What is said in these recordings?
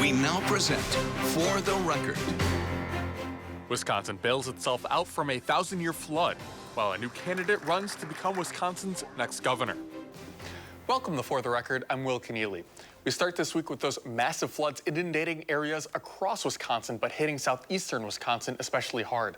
We now present For the Record. Wisconsin bails itself out from a 1,000-year flood, while a new candidate runs to become Wisconsin's next governor. Welcome to For the Record. I'm Will Keneally. We start this week with those massive floods inundating areas across Wisconsin, but hitting southeastern Wisconsin especially hard.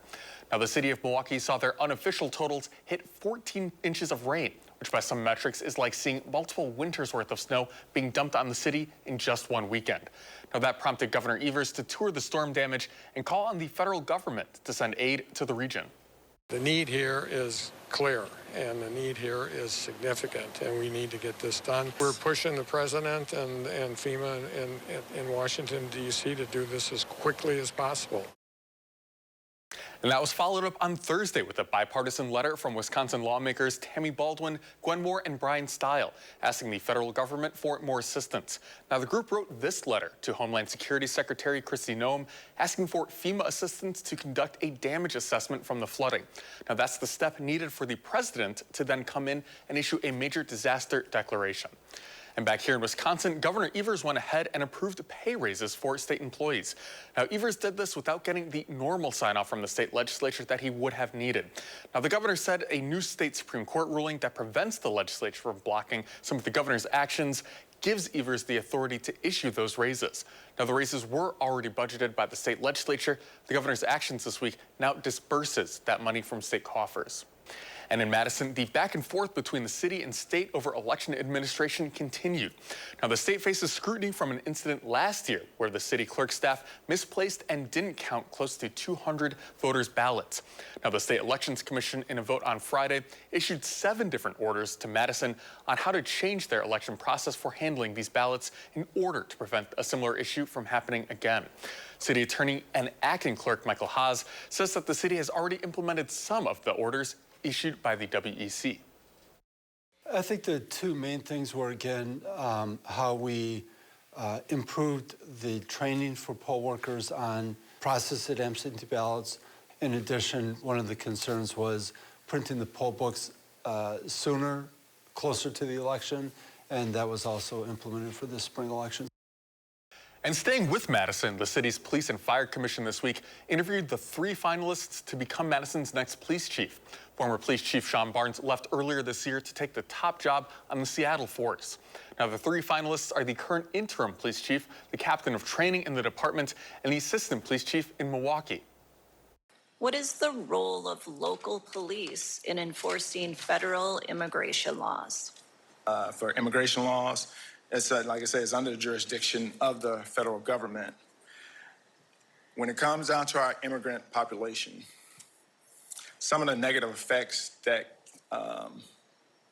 Now, the city of Milwaukee saw their unofficial totals hit 14 inches of rain, which by some metrics is like seeing multiple winters worth of snow being dumped on the city in just one weekend. Now, that prompted Governor Evers to tour the storm damage and call on the federal government to send aid to the region. The need here is clear, and the need here is significant, and we need to get this done. We're pushing the president and FEMA in Washington, D.C. to do this as quickly as possible. And that was followed up on Thursday with a bipartisan letter from Wisconsin lawmakers Tammy Baldwin, Gwen Moore, and Brian Stile, asking the federal government for more assistance. Now, the group wrote this letter to Homeland Security Secretary Kristi Noem, asking for FEMA assistance to conduct a damage assessment from the flooding. Now, that's the step needed for the president to then come in and issue a major disaster declaration. And back here in Wisconsin, Governor Evers went ahead and approved pay raises for state employees. Now, Evers did this without getting the normal sign-off from the state legislature that he would have needed. Now, the governor said a new state Supreme Court ruling that prevents the legislature from blocking some of the governor's actions gives Evers the authority to issue those raises. Now, the raises were already budgeted by the state legislature. The governor's actions this week now disperses that money from state coffers. And in Madison, the back and forth between the city and state over election administration continued. Now, the state faces scrutiny from an incident last year where the city clerk staff misplaced and didn't count close to 200 voters' ballots. Now, the State Elections Commission, in a vote on Friday, issued 7 different orders to Madison on how to change their election process for handling these ballots in order to prevent a similar issue from happening again. City Attorney and Acting Clerk Michael Haas says that the city has already implemented some of the orders issued by the WEC. I think the two main things were, again, how we improved the training for poll workers on processed absentee ballots. In addition, one of the concerns was printing the poll books sooner, closer to the election, and that was also implemented for the spring election. And staying with Madison, the city's Police and Fire Commission this week interviewed the 3 finalists to become Madison's next police chief. Former Police Chief Sean Barnes left earlier this year to take the top job on the Seattle force. Now, the 3 finalists are the current interim police chief, the captain of training in the department, and the assistant police chief in Milwaukee. What is the role of local police in enforcing federal immigration laws? For immigration laws, it's like I said, it's under the jurisdiction of the federal government. When it comes down to our immigrant population, some of the negative effects that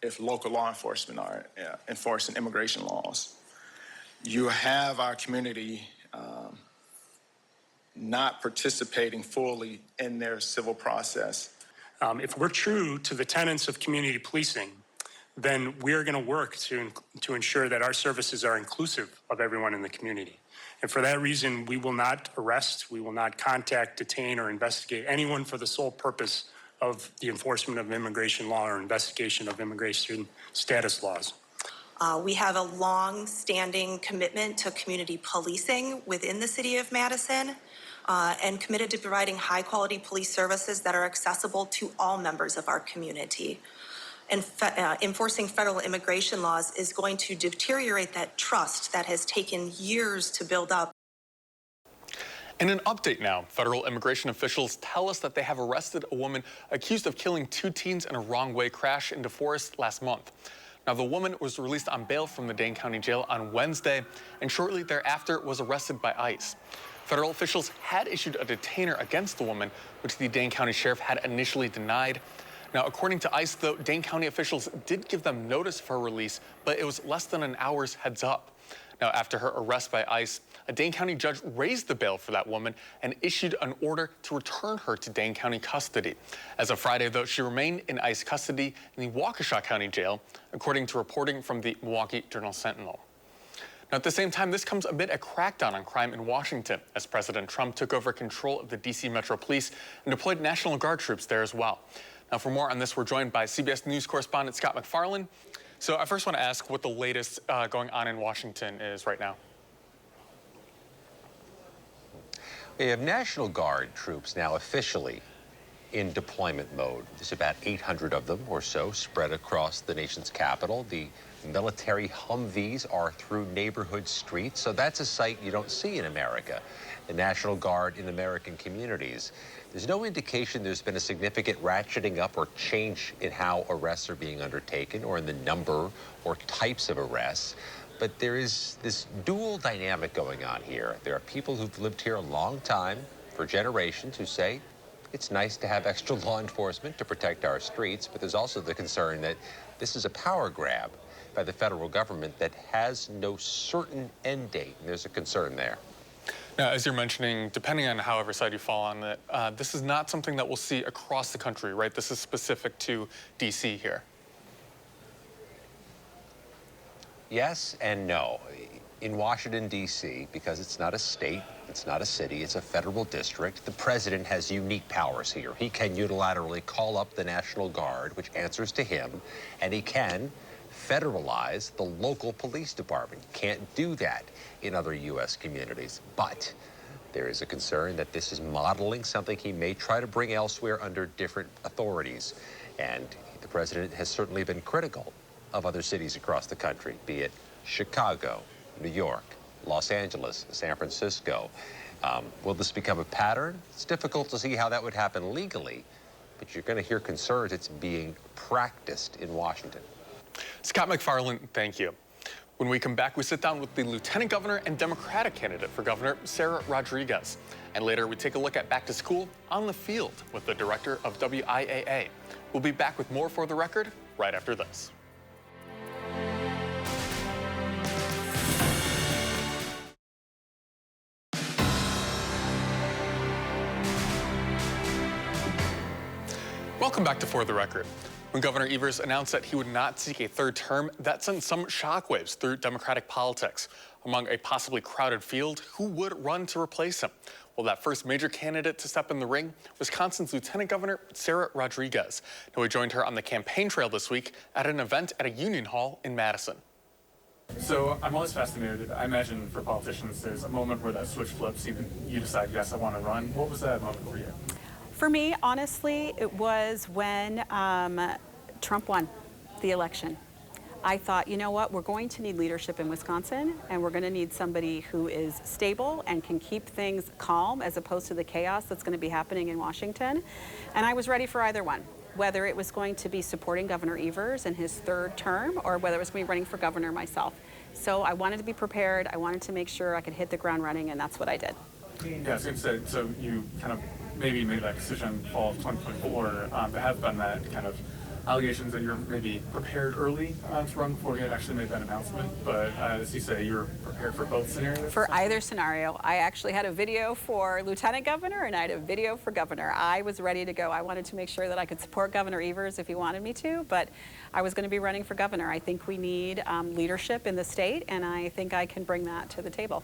if local law enforcement are enforcing immigration laws, you have our community not participating fully in their civil process. If we're true to the tenets of community policing, then we're going to work to ensure that our services are inclusive of everyone in the community. And for that reason, we will not arrest, we will not contact, detain, or investigate anyone for the sole purpose of the enforcement of immigration law or investigation of immigration status laws. We have a long-standing commitment to community policing within the city of Madison and committed to providing high-quality police services that are accessible to all members of our community. And enforcing federal immigration laws is going to deteriorate that trust that has taken years to build up. In an update now, federal immigration officials tell us that they have arrested a woman accused of killing 2 teens in a wrong-way crash in DeForest last month. Now, the woman was released on bail from the Dane County Jail on Wednesday and shortly thereafter was arrested by ICE. Federal officials had issued a detainer against the woman, which the Dane County Sheriff had initially denied. Now, according to ICE, though, Dane County officials did give them notice for her release, but it was less than an hour's heads up. Now, after her arrest by ICE, a Dane County judge raised the bail for that woman and issued an order to return her to Dane County custody. As of Friday, though, she remained in ICE custody in the Waukesha County Jail, according to reporting from the Milwaukee Journal-Sentinel. Now, at the same time, this comes amid a crackdown on crime in Washington as President Trump took over control of the D.C. Metro Police and deployed National Guard troops there as well. Now, for more on this, we're joined by CBS News correspondent Scott MacFarlane. So I first want to ask what the latest going on in Washington is right now. We have National Guard troops now officially in deployment mode. There's about 800 of them or so spread across the nation's capital. The military Humvees are through neighborhood streets, so that's a sight you don't see in America. The National Guard in American communities. There's no indication there's been a significant ratcheting up or change in how arrests are being undertaken or in the number or types of arrests. But there is this dual dynamic going on here. There are people who've lived here a long time, for generations, who say it's nice to have extra law enforcement to protect our streets, but there's also the concern that this is a power grab by the federal government that has no certain end date, and there's a concern there. Now, as you're mentioning, depending on however side you fall on it, this is not something that we'll see across the country, right? This is specific to D.C. here. Yes and no. In Washington, D.C., because it's not a state, it's not a city, it's a federal district, the president has unique powers here. He can unilaterally call up the National Guard, which answers to him, and he can federalize the local police department. Can't do that in other U.S. communities. But there is a concern that this is modeling something he may try to bring elsewhere under different authorities. And the president has certainly been critical of other cities across the country, be it Chicago, New York, Los Angeles, San Francisco. Will this become a pattern? It's difficult to see how that would happen legally, but you're going to hear concerns it's being practiced in Washington. Scott McFarland, thank you. When we come back, we sit down with the Lieutenant Governor and Democratic candidate for governor, Sarah Rodriguez. And later, we take a look at back to school on the field with the director of WIAA. We'll be back with more For the Record right after this. Welcome back to For the Record. When Governor Evers announced that he would not seek a third term, that sent some shockwaves through Democratic politics. Among a possibly crowded field, who would run to replace him? Well, that first major candidate to step in the ring, Wisconsin's Lieutenant Governor Sarah Rodriguez. Now, we joined her on the campaign trail this week at an event at a union hall in Madison. So I'm always fascinated. I imagine for politicians, there's a moment where that switch flips. You decide, yes, I want to run. What was that moment for you? For me, honestly, it was when Trump won the election. I thought, you know what, we're going to need leadership in Wisconsin, and we're going to need somebody who is stable and can keep things calm as opposed to the chaos that's going to be happening in Washington. And I was ready for either one, whether it was going to be supporting Governor Evers in his third term or whether it was going to be running for governor myself. So I wanted to be prepared. I wanted to make sure I could hit the ground running, and that's what I did. Yeah, I was going to say, so you kind of maybe made that decision fall of 2024. There have been that kind of allegations that you're maybe prepared early to run before you had actually made that announcement. But as you say, you're prepared for both scenarios? For either scenario. I actually had a video for Lieutenant Governor and I had a video for Governor. I was ready to go. I wanted to make sure that I could support Governor Evers if he wanted me to, but I was going to be running for governor. I think we need leadership in the state, and I think I can bring that to the table.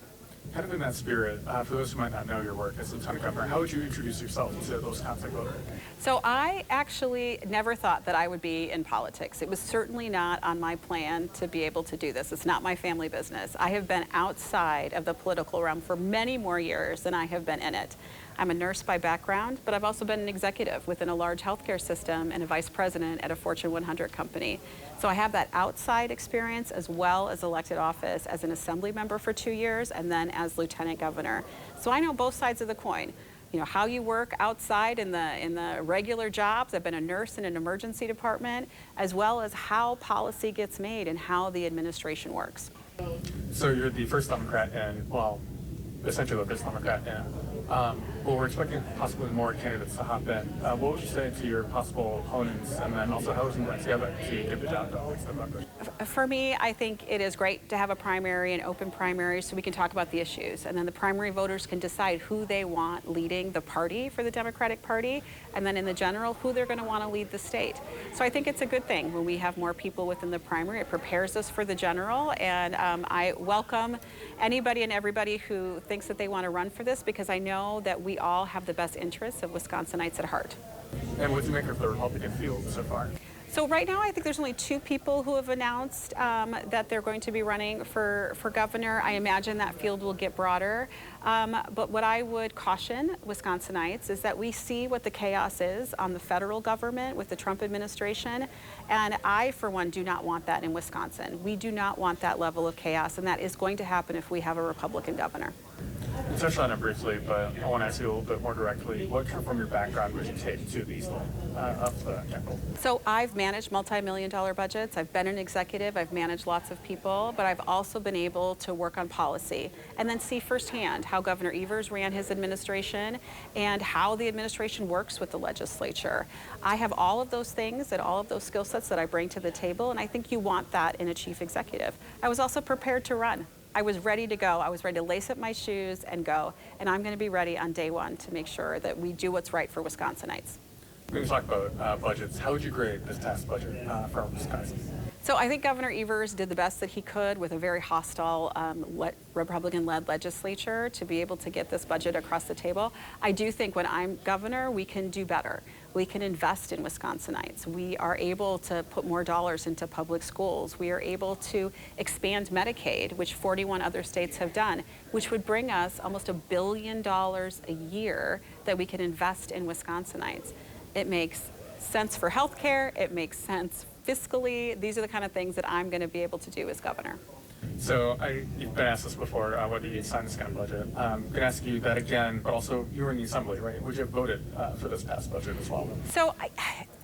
Kind of in that spirit, for those who might not know your work as Lieutenant Governor, how would you introduce yourself to those contact voters? So I actually never thought that I would be in politics. It was certainly not on my plan to be able to do this. It's not my family business. I have been outside of the political realm for many more years than I have been in it. I'm a nurse by background, but I've also been an executive within a large healthcare system and a vice president at a Fortune 100 company. So I have that outside experience as well as elected office as an assembly member for 2 years and then as lieutenant governor. So I know both sides of the coin. You know, how you work outside in the regular jobs. I've been a nurse in an emergency department, as well as how policy gets made and how the administration works. So you're the first Democrat and, well, essentially the first Democrat in. Well, we're expecting possibly more candidates to hop in. What would you say to your possible opponents, and then also how is it work together to get the job done? For me, I think it is great to have a primary, an open primary, so we can talk about the issues. And then the primary voters can decide who they want leading the party for the Democratic Party, and then in the general, who they're going to want to lead the state. So I think it's a good thing when we have more people within the primary. It prepares us for the general, and I welcome anybody and everybody who thinks that they want to run for this, because I know that we all have the best interests of Wisconsinites at heart. And what do you make of the Republican field so far? So right now, I think there's only 2 people who have announced that they're going to be running for governor. I imagine that field will get broader. But what I would caution Wisconsinites is that we see what the chaos is on the federal government with the Trump administration. And I, for one, do not want that in Wisconsin. We do not want that level of chaos, and that is going to happen if we have a Republican governor. You touched on it briefly, but I want to ask you a little bit more directly. What from your background would you take to the East Line of the Capitol? So I've managed multi-million-dollar budgets. I've been an executive. I've managed lots of people, but I've also been able to work on policy and then see firsthand how Governor Evers ran his administration and how the administration works with the legislature. I have all of those things and all of those skill sets that I bring to the table, and I think you want that in a chief executive. I was also prepared to run. I was ready to go. I was ready to lace up my shoes and go. And I'm going to be ready on day one to make sure that we do what's right for Wisconsinites. When we talk about budgets, how would you grade this past budget for Wisconsin? So I think Governor Evers did the best that he could with a very hostile Republican-led legislature to be able to get this budget across the table. I do think when I'm governor, we can do better. We can invest in Wisconsinites. We are able to put more dollars into public schools. We are able to expand Medicaid, which 41 other states have done, which would bring us almost $1 billion a year that we can invest in Wisconsinites. It makes sense for health care. It makes sense fiscally. These are the kind of things that I'm going to be able to do as governor. So you've been asked this before, whether you'd sign this kind of budget. I'm going to ask you that again, but also you were in the Assembly, right? Would you have voted for this past budget as well? So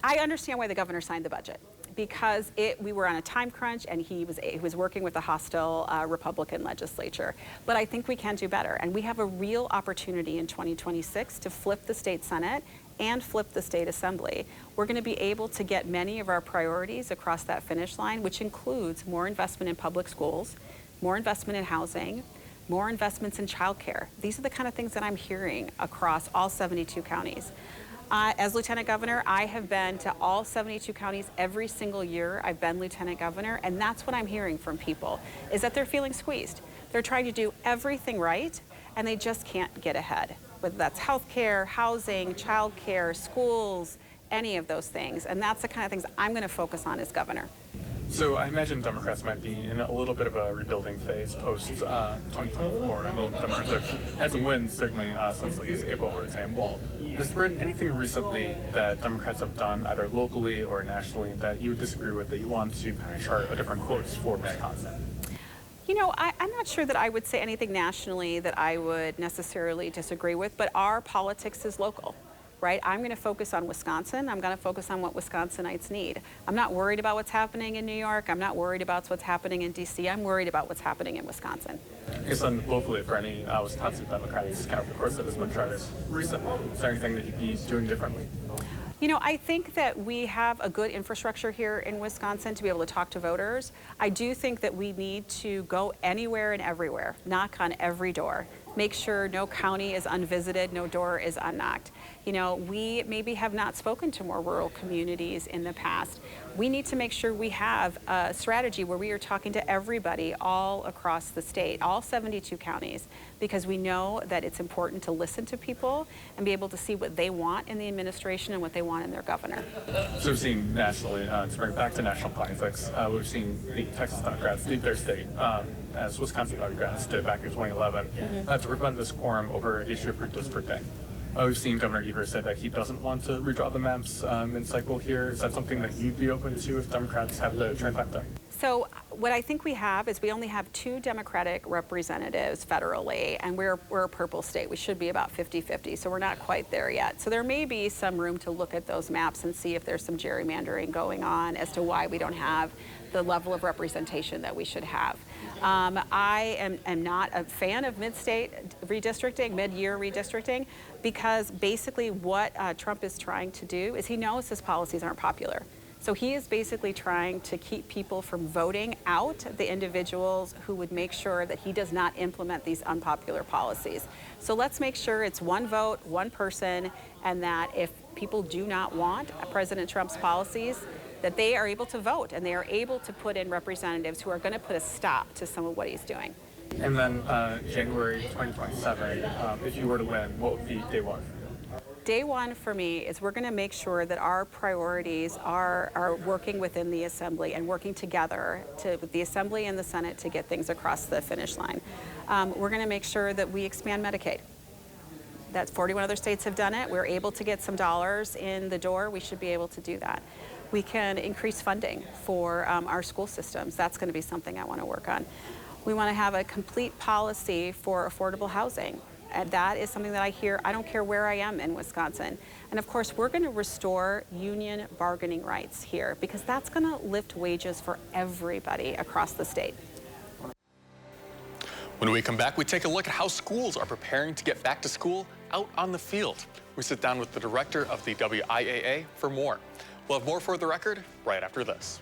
I understand why the governor signed the budget, because we were on a time crunch and he was working with a hostile Republican legislature. But I think we can do better, and we have a real opportunity in 2026 to flip the state Senate and flip the state assembly. We're going to be able to get many of our priorities across that finish line, which includes more investment in public schools, more investment in housing, more investments in childcare. These are the kind of things that I'm hearing across all 72 counties. As Lieutenant Governor, I have been to all 72 counties every single year I've been Lieutenant Governor, and that's what I'm hearing from people, is that they're feeling squeezed. They're trying to do everything right, and they just can't get ahead, whether that's healthcare, housing, childcare, schools, any of those things. And that's the kind of things I'm going to focus on as governor. So I imagine Democrats might be in a little bit of a rebuilding phase post-2024. I mean, Democrats have had some wins, certainly, since the April hurricane wall. Has there been anything recently that Democrats have done, either locally or nationally, that you would disagree with, that you want to kind of chart a different course for Wisconsin? You know, I'm not sure that I would say anything nationally that I would necessarily disagree with, but our politics is local, right? I'm going to focus on Wisconsin. I'm going to focus on what Wisconsinites need. I'm not worried about what's happening in New York. I'm not worried about what's happening in D.C. I'm worried about what's happening in Wisconsin. I guess then locally, for any Wisconsin Democrats, kind of the course that has been tried recently, is there anything that you'd be doing differently? You know, I think that we have a good infrastructure here in Wisconsin to be able to talk to voters. I do think that we need to go anywhere and everywhere, knock on every door, make sure no county is unvisited, no door is unknocked. You know, we maybe have not spoken to more rural communities in the past. We need to make sure we have a strategy where we are talking to everybody all across the state, all 72 counties, because we know that it's important to listen to people and be able to see what they want in the administration and what they want in their governor. So we've seen nationally, to bring it back to national politics, we've seen the Texas Democrats leave their state, as Wisconsin Democrats did back in 2011, to prevent this quorum over the issue of redistricting. We've seen Governor Evers say that he doesn't want to redraw the maps in cycle here. Is that something that you'd be open to if Democrats have the trifecta? So what I think we have is we only have 2 Democratic representatives federally, and we're a purple state. We should be about 50-50, so we're not quite there yet. So there may be some room to look at those maps and see if there's some gerrymandering going on as to why we don't have the level of representation that we should have. I am not a fan of mid-state redistricting, mid-year redistricting, because basically what Trump is trying to do is he knows his policies aren't popular. So he is basically trying to keep people from voting out the individuals who would make sure that he does not implement these unpopular policies. So let's make sure it's one vote, one person, and that if people do not want President Trump's policies, that they are able to vote and they are able to put in representatives who are going to put a stop to some of what he's doing. And then January 2027, if you were to win, what would be day one? Day one for me is we're going to make sure that our priorities are working within the Assembly and working together with the Assembly and the Senate to get things across the finish line. We're going to make sure that we expand Medicaid. That 41 other states have done it. We're able to get some dollars in the door. We should be able to do that. We can increase funding for our school systems. That's going to be something I want to work on. We want to have a complete policy for affordable housing. And that is something that I hear, I don't care where I am in Wisconsin. And of course, we're going to restore union bargaining rights here because that's going to lift wages for everybody across the state. When we come back, we take a look at how schools are preparing to get back to school out on the field. We sit down with the director of the WIAA for more. We'll have more For the Record right after this.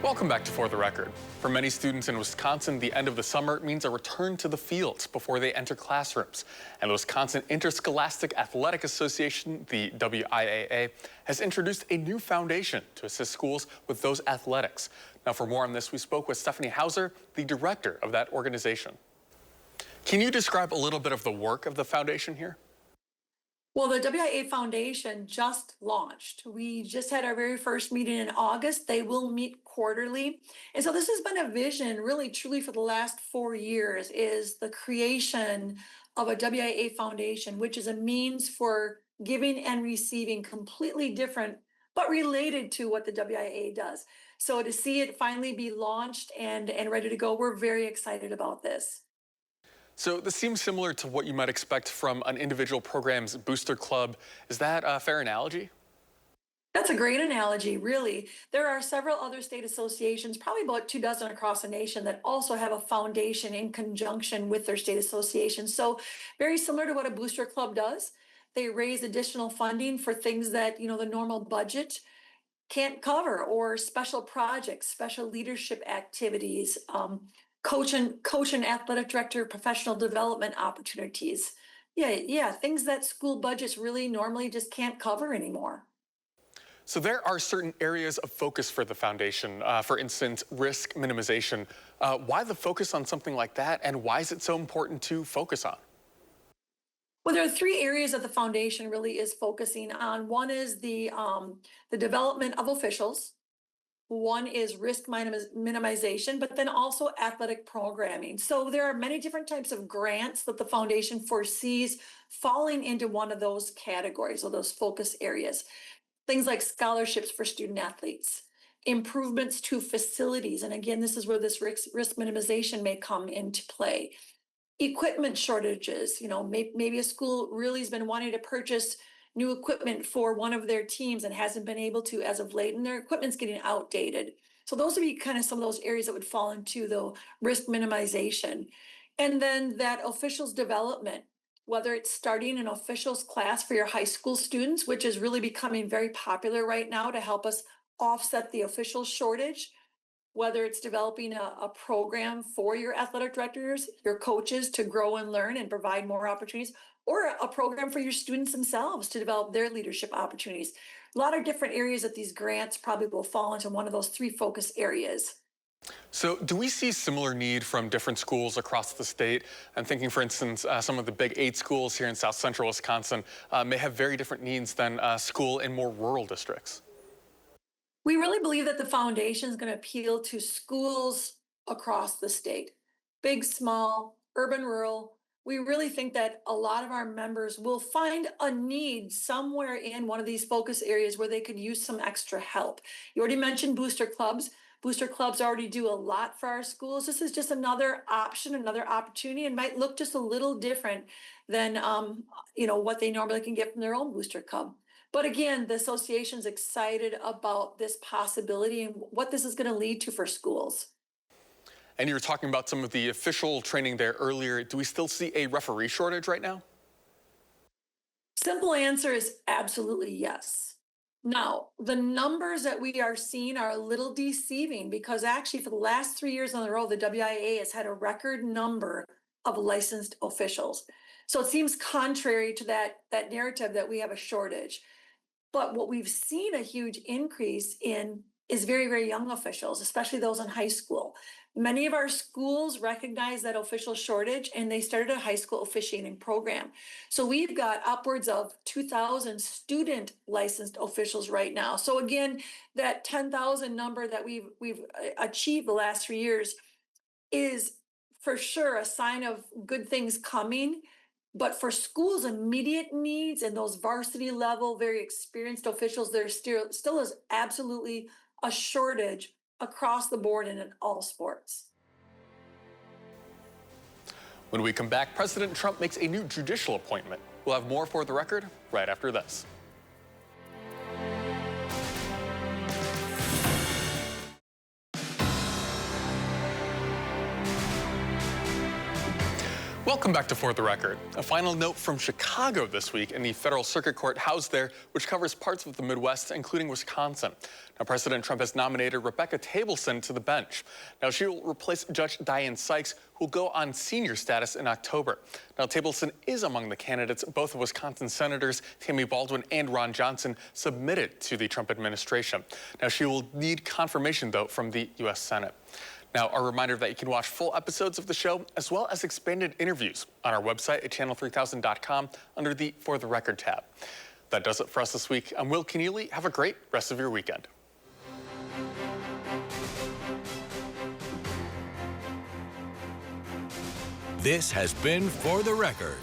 Welcome back to For the Record. For many students in Wisconsin, the end of the summer means a return to the fields before they enter classrooms. And the Wisconsin Interscholastic Athletic Association, the WIAA, has introduced a new foundation to assist schools with those athletics. Now, for more on this, we spoke with Stephanie Hauser, the director of that organization. Can you describe a little bit of the work of the foundation here? Well, the WIA Foundation just launched. We just had our very first meeting in August. They will meet quarterly. And so this has been a vision really truly for the last 4 years is the creation of a WIA Foundation, which is a means for giving and receiving completely different, but related to what the WIA does. So to see it finally be launched and ready to go, we're very excited about this. So this seems similar to what you might expect from an individual program's booster club. Is that a fair analogy? That's a great analogy, really. There are several other state associations, probably about 24 across the nation, that also have a foundation in conjunction with their state association. So very similar to what a booster club does. They raise additional funding for things that, the normal budget can't cover, or special projects, special leadership activities, coach and athletic director professional development opportunities. Yeah, things that school budgets really normally just can't cover anymore. So there are certain areas of focus for the foundation, for instance, risk minimization. Why the focus on something like that, and why is it so important to focus on? Well, there are 3 areas that the foundation really is focusing on. One is the development of officials. One is risk minimization, but then also athletic programming. So there are many different types of grants that the foundation foresees falling into one of those categories or those focus areas. Things like scholarships for student athletes, improvements to facilities. And again, this is where this risk minimization may come into play. Equipment shortages, maybe a school really has been wanting to purchase new equipment for one of their teams and hasn't been able to as of late, and their equipment's getting outdated. So those would be kind of some of those areas that would fall into the risk minimization. And then that officials development, whether it's starting an officials class for your high school students, which is really becoming very popular right now to help us offset the officials shortage, whether it's developing a program for your athletic directors, your coaches to grow and learn and provide more opportunities, or a program for your students themselves to develop their leadership opportunities. A lot of different areas that these grants probably will fall into one of those 3 focus areas. So do we see similar need from different schools across the state? I'm thinking, for instance, some of the big 8 schools here in South Central Wisconsin may have very different needs than a school in more rural districts. We really believe that the foundation is going to appeal to schools across the state, big, small, urban, rural. We really think that a lot of our members will find a need somewhere in one of these focus areas where they could use some extra help. You already mentioned booster clubs. Booster clubs already do a lot for our schools. This is just another option, another opportunity, and might look just a little different than what they normally can get from their own booster club. But again, the association's excited about this possibility and what this is going to lead to for schools. And you were talking about some of the official training there earlier. Do we still see a referee shortage right now? Simple answer is absolutely yes. Now, the numbers that we are seeing are a little deceiving because actually for the last 3 years in a row, the WIA has had a record number of licensed officials. So it seems contrary to that narrative that we have a shortage. But what we've seen a huge increase in is very, very young officials, especially those in high school. Many of our schools recognize that official shortage, and they started a high school officiating program. So we've got upwards of 2,000 student licensed officials right now. So again, that 10,000 number that we've achieved the last 3 years is for sure a sign of good things coming. But for schools' immediate needs and those varsity level, very experienced officials, there still is absolutely a shortage across the board and in all sports. When we come back, President Trump makes a new judicial appointment. We'll have more For the Record right after this. Welcome back to For the Record. A final note from Chicago this week in the federal circuit court housed there, which covers parts of the Midwest, including Wisconsin. Now, President Trump has nominated Rebecca Tableson to the bench. Now, she will replace Judge Diane Sykes, who will go on senior status in October. Now, Tableson is among the candidates both of Wisconsin Senators Tammy Baldwin and Ron Johnson submitted to the Trump administration. Now, she will need confirmation, though, from the U.S. Senate. Now, a reminder that you can watch full episodes of the show as well as expanded interviews on our website at channel3000.com under the For the Record tab. That does it for us this week. I'm Will Keneally. Have a great rest of your weekend. This has been For the Record.